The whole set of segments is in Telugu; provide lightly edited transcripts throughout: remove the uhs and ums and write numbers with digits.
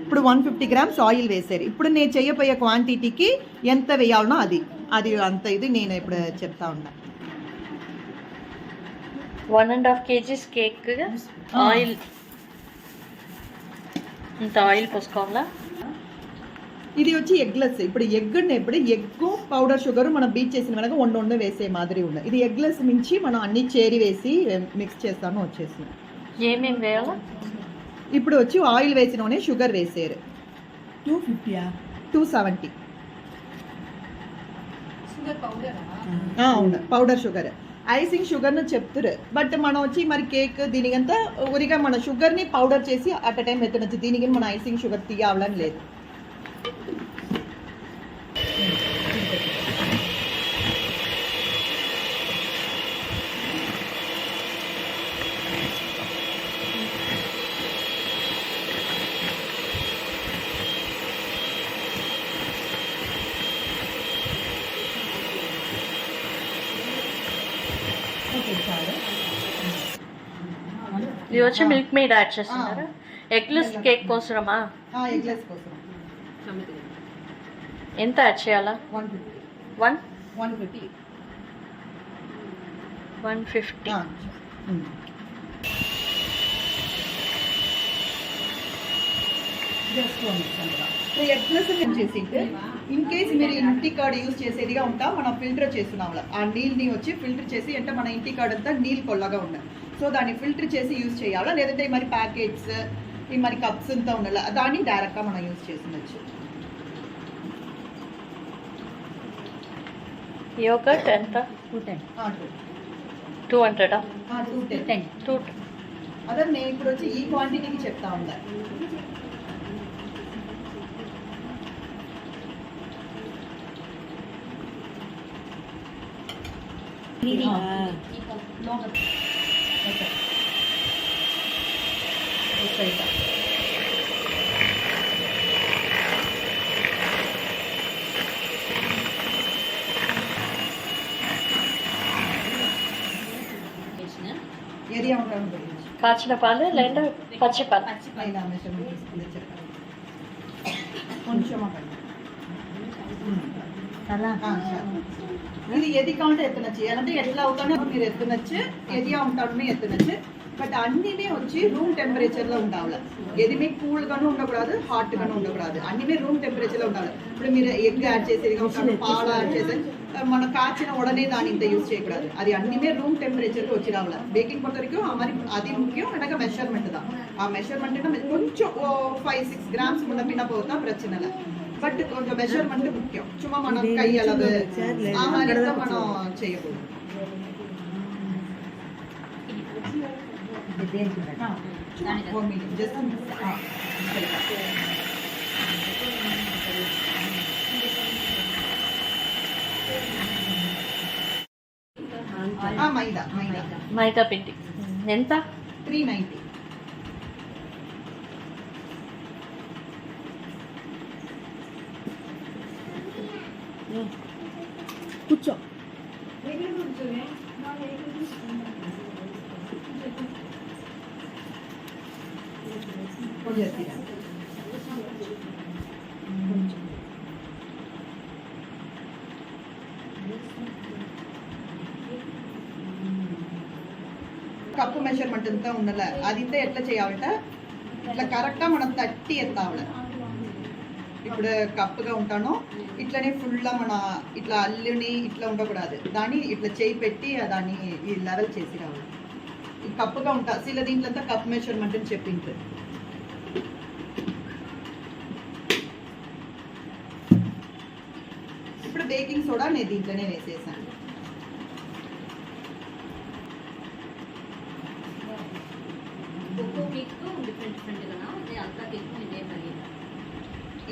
ఇప్పుడు 150 grams ఆయిల్ వేసారు. ఇప్పుడు నేను చేయబోయే క్వాంటిటీకి ఎంత వేయాలనో అది అంత ఇది నేను ఇప్పుడు చెప్తా ఉన్నా. 1.5 kgs కేక్ ఆయిల్ ఇంత ఆయిల్ పోసుకోవాలా. ఇది వచ్చి ఎగ్లెస్. ఇప్పుడు ఎగ్ పౌడర్ షుగర్ మనం బీట్ చేసిన వెనక వండ వేసే మాదిరి ఉంది. ఇది ఎగ్లెస్ నుంచి మనం అన్ని చేరి వేసి మిక్స్ చేస్తాము వచ్చేసి. ఏమేమి వేయాలా? ఇప్పుడు వచ్చి ఆయిల్ వేసినోనే షుగర్ వేసారు. 270 అవును, పౌడర్ షుగర్. ఐసింగ్ షుగర్ను చెప్తారు, బట్ మనం వచ్చి మరి కేక్ దీనికంతా ఊరిగా మన షుగర్ని పౌడర్ చేసి అట్ టైం ఎత్తనొచ్చు. దీనికి మన ఐసింగ్ షుగర్ తీయాలని లేదు. ఇది వచ్చి మిల్క్ మేడ్ యాడ్ చేస్తున్నారా? ఎగ్లెస్ కేక్ కోసమా? ఎగ్లెస్ కోసం ఎంత యాడ్ చేయాలా? 150 ఎగ్లెస్ చేసి ఇన్ కేస్ మీరు ఇంటి కార్డ్ యూజ్ చేసేదిగా ఉంటా మనం ఫిల్టర్ చేస్తున్నాం. ఆ నీళ్ళని వచ్చి ఫిల్టర్ చేసి అంటే మన ఇంటి కార్డ్ అంతా నీళ్ళు కొల్లగా ఉండాలి. సో దాన్ని ఫిల్టర్ చేసి యూజ్ చేయాలా, లేదంటే మరి ప్యాకెట్స్ ఈ మరి కప్స్ అంతా ఉండాలి, దాన్ని డైరెక్ట్గా మనం యూజ్ చేసినచ్చు. యోగర్ట్ ఎంత? 200 అదే నేను ఇప్పుడు వచ్చి ఈ క్వాంటిటీకి చెప్తా ఉందా. ఏరియా ఉంటాను కాచిన పాలు లేదా పచ్చి పాలు? కొంచెం ఇది ఏది కావాలంటే ఎత్తనచ్చు, అంటే ఎట్లా అవుతానో మీరు ఎత్తనచ్చు, ఏది ఉంటాడో ఎత్తనచ్చు. బట్ అన్నీ వచ్చి రూమ్ టెంపరేచర్లో ఉండాలి. ఏది మీకు కూల్గాను ఉండకూడదు, హాట్గాను ఉండకూడదు, అన్నీ రూమ్ టెంపరేచర్లో ఉండాలి. ఇప్పుడు మీరు ఎగ్ యాడ్ చేసేది ఉంటాడు, పాలు యాడ్ చేసేది మన కాచిన ఉడనే దాని ఇంత యూజ్ చేయకూడదు. అది అన్నీ రూమ్ టెంపరేచర్లో వచ్చి రావాలి. బేకింగ్ పొందరికి మరి అది ముఖ్యం. అనగా మెషర్మెంట్ దా ఆ మెషర్మెంట్ కొంచెం 5-6 grams మునపిన పోతా ప్రచనల. బట్ కొంచెం మెషర్మెంట్ ముఖ్యం. చుమ్మా మనం కై అలవు ఆహారంగా మనం చేయకూడదు. మైదా పిండి ఎంత? 390. కూర్చో. కప్పు మెషర్మెంట్ అంతా ఉండాల. అది ఎట్లా చేయాలంటే ఇట్లా కరెక్ట్గా మనం 30 ఎత్తాలి. ఇప్పుడు కప్పుగా ఉంటాను ఇట్లనే ఫుల్గా మన ఇట్లా అల్లుని ఇట్లా ఉండకూడదు. దాన్ని ఇట్లా చేయి పెట్టి దాన్ని ఈ లెవెల్ చేసి రావాలి. ఈ కప్పుగా ఉంటా ఇలా దీంట్లో అంతా కప్ మెషర్మెంట్ అని చెప్పింది. ఇప్పుడు బేకింగ్ సోడా నేను దీంట్లోనే వేసేసాను.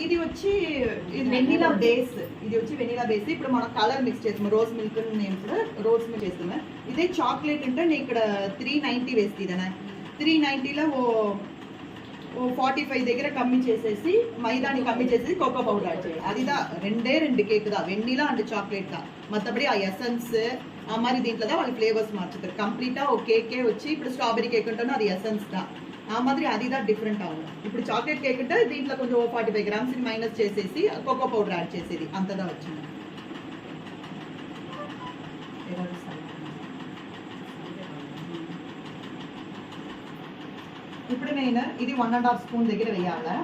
ఇది వచ్చి వెనిలా బేస్. ఇప్పుడు మనం కలర్ మిక్స్ చేస్తాము. రోజ్ మిల్క్ నేను ఇప్పుడు రోజ్ మిల్క్ చేస్తాము. ఇదే చాక్లెట్ అంటే నేను ఇక్కడ 390 వేస్తాను. 390లో 45 దగ్గర కమ్మి చేసేసి మైదాని కమ్మి చేసేసి కోకో పౌడర్ యాడ్ చేయాలి. అదిదా రెండు కేక్ దా వెన్నీలా అండ్ చాక్లెట్ దా మత్తబడి ఆ ఎసెన్స్ ఆ మరి దీంట్లో దా వాళ్ళు ఫ్లేవర్స్ మార్చుతారు. కంప్లీటా ఓ కేకే వచ్చి ఇప్పుడు స్ట్రాబెరీ కేక్ ఉంటానో అది ఎసెన్స్ దా ఆ మాదిరి అదిదా డిఫరెంట్ అవును. ఇప్పుడు చాక్లెట్ కేక్ ఉంటే దీంట్లో కొంచెం 45 గ్రామ్స్ మైనస్ చేసేసి కోకో పౌడర్ యాడ్ చేసేది అంతదా వచ్చింది. ఇప్పుడు నేను ఇది 1.5 స్పూన్ దగ్గర వేయాలా.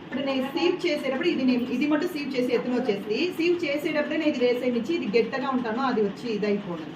ఇప్పుడు నేను సీవ్ చేసేటప్పుడు ఇది మటు సీవ్ చేసి ఎత్తున వచ్చేసి సీవ్ చేసేటప్పుడే నేను ఇది వేసేమిచ్చి ఇది గట్టిగా ఉంటానో అది వచ్చి ఇది అయిపోను.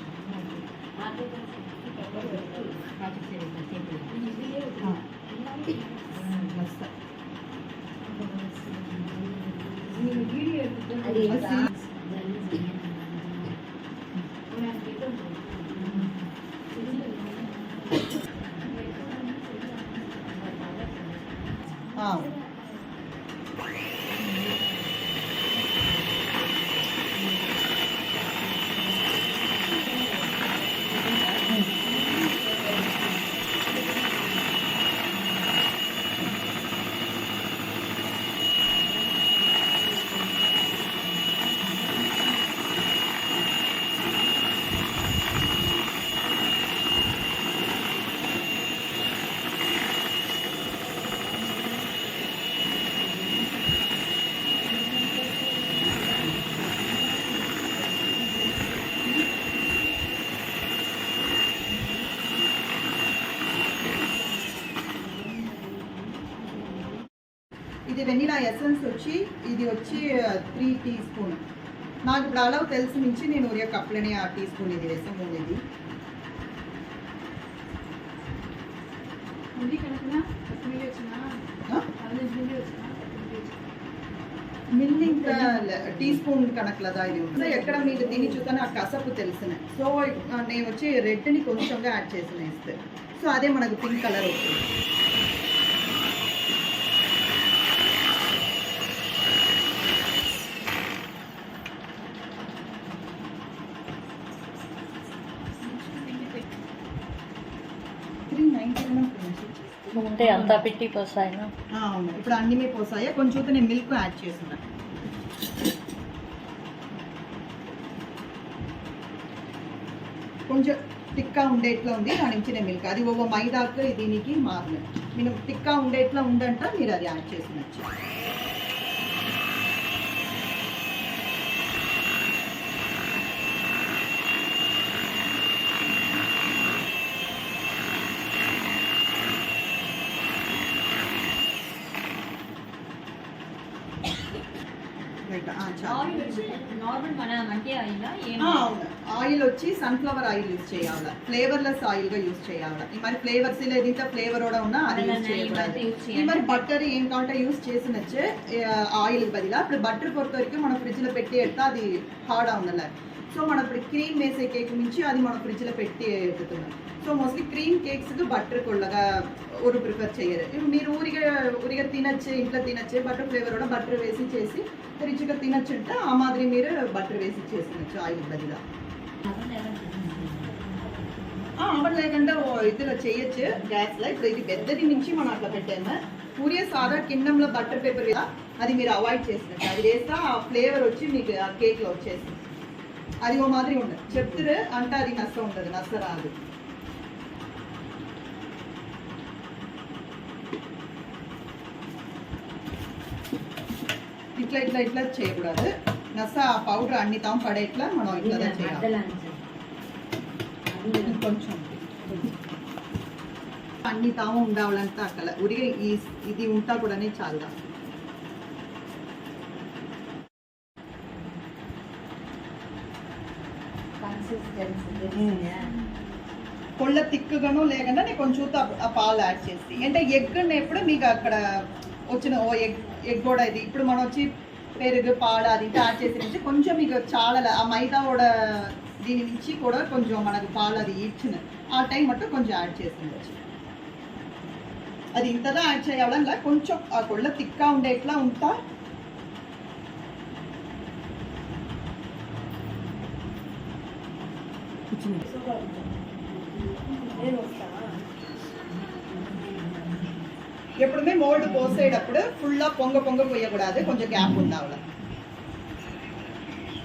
ఇది వెనిలా ఎసెన్స్ వచ్చి ఇది వచ్చి 3 టీ స్పూన్. నాకు ఇప్పుడు అలా తెలిసి నుంచి నేను ఒరియా కప్లోనే ఆ టీ స్పూన్ ఇది వేసాము. ఇది మిల్లింగ్ టీ స్పూన్ కనక్లదా ఇది ఉంటుంది. ఎక్కడ మీరు తిని చూస్తానే ఆ కసపు తెలిసిన. సో నేను వచ్చి రెడ్ని కొంచెంగా యాడ్ చేసిన ఇస్తే సో అదే మనకు పింక్ కలర్ వస్తుంది. ముందే అంతా పెట్టి పోసాయినా అవును. ఇప్పుడు అన్నీ పోసాయా కొంచెం నేను మిల్క్ యాడ్ చేసిన. కొంచెం టిక్కా ఉండేట్లా ఉంది దాని నుంచి నేను మిల్క్ అది ఒక మైదాకు దీనికి మారలేదు. మీరు టిక్కా ఉండేట్లా ఉందంట మీరు అది యాడ్ చేసినచ్చు. ఆయిల్ వచ్చి సన్ఫ్లవర్ ఆయిల్ యూజ్ చేయాలి. ఫ్లేవర్లెస్ ఆయిల్ గా యూజ్ చేయాలి. ఈ మరి ఫ్లేవర్స్ లేదా ఫ్లేవర్ కూడా ఉన్నా అది యూజ్ చేయాలి. ఈ మరి బట్టర్ ఏం కావాలంటే యూజ్ చేసినచ్చే ఆయిల్ బదిలా. ఇప్పుడు బట్టర్ పొరత వరకు మనం ఫ్రిడ్జ్ లో పెట్టి ఎట్టా అది హార్డ్ అవునలే. సో మనం ఇప్పుడు క్రీమ్ వేసే కేక్ నుంచి అది మనం ఫ్రిడ్జ్ లో పెట్టి ఎత్తుతున్నాం. So mostly cream cakes butter కొల్లగా ఊరు ప్రిఫర్ చేయరు. ఇప్పుడు మీరు ఊరిగా తినచ్చు, ఇంట్లో తినచ్చు. బటర్ ఫ్లేవర్ కూడా బటర్ వేసి చేసి రిచ్గా తినచ్చుంటే ఆ మాదిరి మీరు బటర్ వేసి చేసినచ్చు ఆయిల్ బదిలా. అవర్ లేకుండా ఇదిలో చేయొచ్చు గ్యాస్లో. ఇప్పుడు ఇది పెద్దది నుంచి మనం అట్లా పెట్టాము. పూరియా సాదా కిందంలో బటర్ పేపర్ కదా అది మీరు అవాయిడ్ చేసినట్టు. అది వేస్తే ఆ ఫ్లేవర్ వచ్చి మీకు ఆ కేక్లో వచ్చేస్తుంది. అది ఓ మాదిరి ఉండదు. చెప్తారు అంటే అది నష్టం ఉండదు, నష్టం రాదు. ఇట్లా ఇట్లా ఇట్లా చేయకూడదు. నస ఆ పౌడర్ అన్ని తాము పడేట్లా మనం ఇట్లా చేయాలి. కొంచెం అన్ని తాము ఉండాలంటే అక్కడ ఉరిగా ఇది ఉంటా కూడా చాలా. కొళ్ళ తిక్కుగాను లేకుండా నేను కొంచెం ఆ పాలు యాడ్ చేసి అంటే ఎగ్ ఎప్పుడు మీకు అక్కడ వచ్చిన ఓ ఎగ్ కూడా ఇది ఇప్పుడు మనం వచ్చి పెరుగు పాలు అది యాడ్ చేసి నుంచి కొంచెం మీకు చాలా ఆ మైదా కూడా దీని నుంచి కూడా కొంచెం మనకు పాలు అది ఇచ్చిన ఆ టైం మట్టు కొంచెం యాడ్ చేసి అది ఇంతగా యాడ్ చేయాలన్నా కొంచెం ఆ కొళ్ళ తిక్కా ఉండేట్లా ఉంటా. ఎప్పుడుమే మోల్డ్ పోసేటప్పుడు ఫుల్లా పొంగ పోయకూడదు, కొంచెం గ్యాప్ ఉండాలి.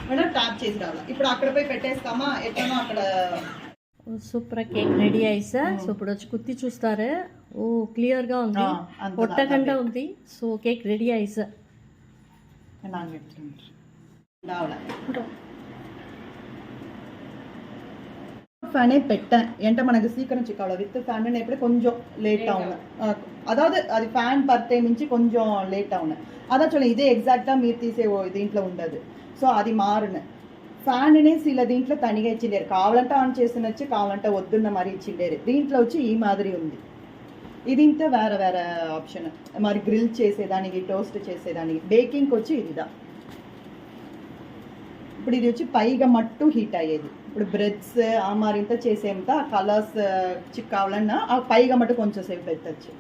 మనం ట్యాప్ చేసి రావాలి. ఇప్పుడు అక్కడ పోయి పెట్టేస్తామా, ఎట్లనో అక్కడ. సూపర్ కేక్ రెడీ అయ్యా. సో ఇప్పుడు వచ్చి కుత్తి చూస్తారు. ఓ క్లియర్ గా ఉంది, పొట్టకుండా ఉంది. సో కేక్ రెడీ అయ్యా. ஃபேனே பெட்டேன் என்கிட்ட மனக்கு சீக்கிரம் சிக்காவில் வித் ஃபேன் எப்படி கொஞ்சம் லேட் ஆகும். அதாவது அது ஃபேன் பர்తే నుంచి కొంచెం లేట్ అవును. అదా చూడండి, ఇదే ఎగ్జాక్ట్గా మీరు తీసే దీంట్లో ఉండదు. సో అది మారును. ఫ్యాన్నే సిల దీంట్లో తనిగా ఇచ్చిండారు. కావాలంటే ఆన్ చేసినచ్చు, కావాలంటే వద్దున్న మరి ఇచ్చిండారు. దీంట్లో వచ్చి ఈ మాదిరి ఉంది. ఇది ఇంత వేరే వేరే ఆప్షన్. మరి గ్రిల్ చేసేదానికి, టోస్ట్ చేసేదానికి. బేకింగ్కి వచ్చి ఇదిదా. ఇప్పుడు ఇది వచ్చి పైగా మట్టు హీట్ అయ్యేది. ఇప్పుడు బ్రెడ్స్ ఆ మరింత చేసేంత కలర్స్ చిక్కావాలన్నా ఆ పైగా మట్టు కొంచెం సేపు పెట్టచ్చు.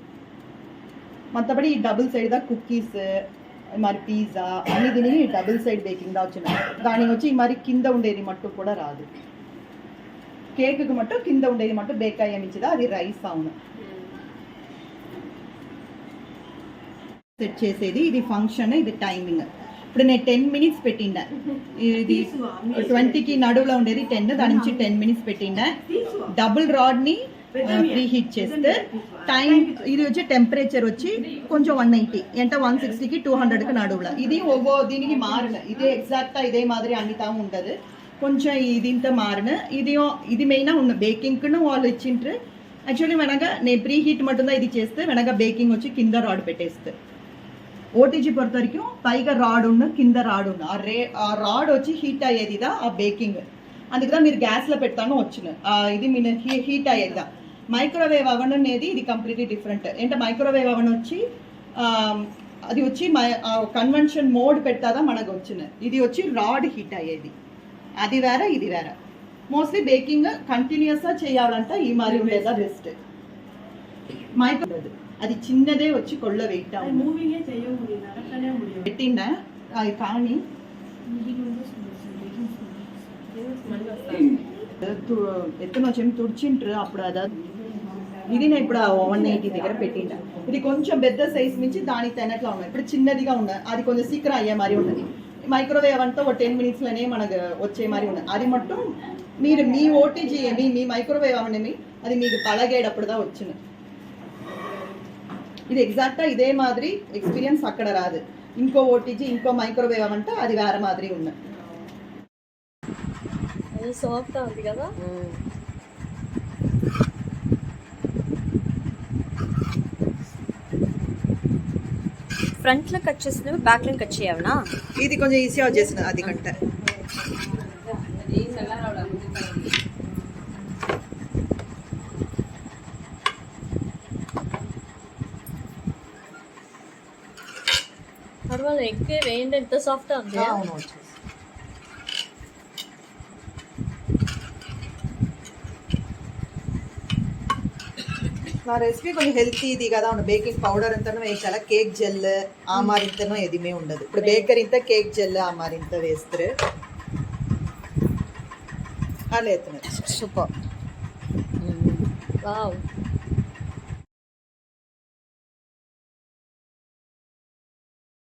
మత్తబడి ఈ డబుల్ సైడ్దా కుక్కీస్ మరి పిజ్జా అన్ని దీనికి డబుల్ సైడ్ బేకింగ్ దా వచ్చినాయి. దానికి వచ్చి మరి కింద ఉండేది మట్టు కూడా రాదు. కేక్కి మట్టు కింద ఉండేది మట్టు బేక్ అయ్యమించిదా, అది రైస్ అవును. సెట్ చేసేది ఇది ఫంక్షన్, ఇది టైమింగ్. ఇప్పుడు నేను 10 minutes పెట్టిండా. ఇది 20కి నడువులో ఉండేది 10, దాని నుంచి 10 minutes పెట్టిండా. డబుల్ రాడ్ని ప్రీ హీట్ చేస్తే టైం ఇది వచ్చి టెంపరేచర్ వచ్చి కొంచెం 190 అంటే 160కి 200కి నడువుల. ఇది ఒவ்வொரு దీనికి మారిన, ఇదే ఎగ్జాక్ట్గా ఇదే మాదిరి అన్నితా ఉండదు. కొంచెం ఇది మారిన. ఇది మెయినా ఉన్న బేకింగ్ను వాళ్ళు ఇచ్చిండ్రు. యాక్చువల్లీ వెనక నేను ప్రీ హీట్ మటుందా ఇది చేస్తే వెనక బేకింగ్ వచ్చి కింద రాడ్ పెట్టేస్తే. ఓటీజీ పొరత వరకు పైగా రాడ్ ఉన్న, కింద రాడ్ ఉన్న. ఆ రాడ్ వచ్చి హీట్ అయ్యేదిదా ఆ బేకింగ్. అందుకదా మీరు గ్యాస్లో పెడతాను వచ్చిన ఇది మీ హీట్ అయ్యేదిదా. మైక్రోవేవ్ అవన్ అనేది ఇది కంప్లీట్లీ డిఫరెంట్. అంటే మైక్రోవేవ్ అవన్ వచ్చి అది వచ్చి కన్వెన్షన్ మోడ్ పెట్టాదా మనకు వచ్చిన. ఇది వచ్చి రాడ్ హీట్ అయ్యేది. అది వేరే, ఇది వేరే. మోస్ట్లీ బేకింగ్ కంటిన్యూస్గా చేయాలంటే ఈ మరి ఉండేదా బెస్ట్. మైక్రోవేవ్ అది చిన్నదే వచ్చి కొళ్ళ వెయిట్ పెట్టిండా అది కానీ ఎత్తున వచ్చి తుడిచింటారు అప్పుడు. అదా ఇది నేను ఇప్పుడు 180 దగ్గర పెట్టిండా. ఇది కొంచెం పెద్ద సైజ్ నుంచి దానికి తినట్లా ఉన్నాయి. ఇప్పుడు చిన్నదిగా ఉన్నది, అది కొంచెం సీక్రెట్ అయ్యే మరి ఉన్నది. మైక్రోవేవ్ అంతా ఒక 10 minutesలోనే మనకు వచ్చే మరి ఉన్నది. అది మట్టు మీరు మీ ఓటీజీ ఏమి, మీ మైక్రోవేవ్ అవనేమి అది మీకు పలగేటప్పుడుదా వచ్చింది. ఇది ఎగ్జాక్ట్గా ఇదే మాదిరి ఎక్స్పీరియన్స్ అక్కడ రాదు. ఇంకో ఓటీజీ ఇంకో మైక్రోవేవ్ అంటే అది వేరే మాదిరి ఉన్నది. సాఫ్ట్గా ఉంది కదా. ఫ్రంట్లో కట్ చేసినవి బ్యాక్లో కట్ చేయవనా? ఇది కొంచెం ఈజీగా వచ్చేసిన అది కంటే. పర్వాలేదు, ఎగ్ వేయండి. ఎంత సాఫ్ట్గా ఉంది. నా రెసిపీ కొంచెం హెల్తీ ఇది కదా. బేకింగ్ పౌడర్ అంతా వేసాల, కేక్ జెల్ ఆ మారింతనో ఎదిమే ఉండదు. ఇప్పుడు బేకర్ ఇంత కేక్ జెల్ ఆ మారింత వేస్తారు. అలా ఎత్తున్నారు. సూపర్. వావ్.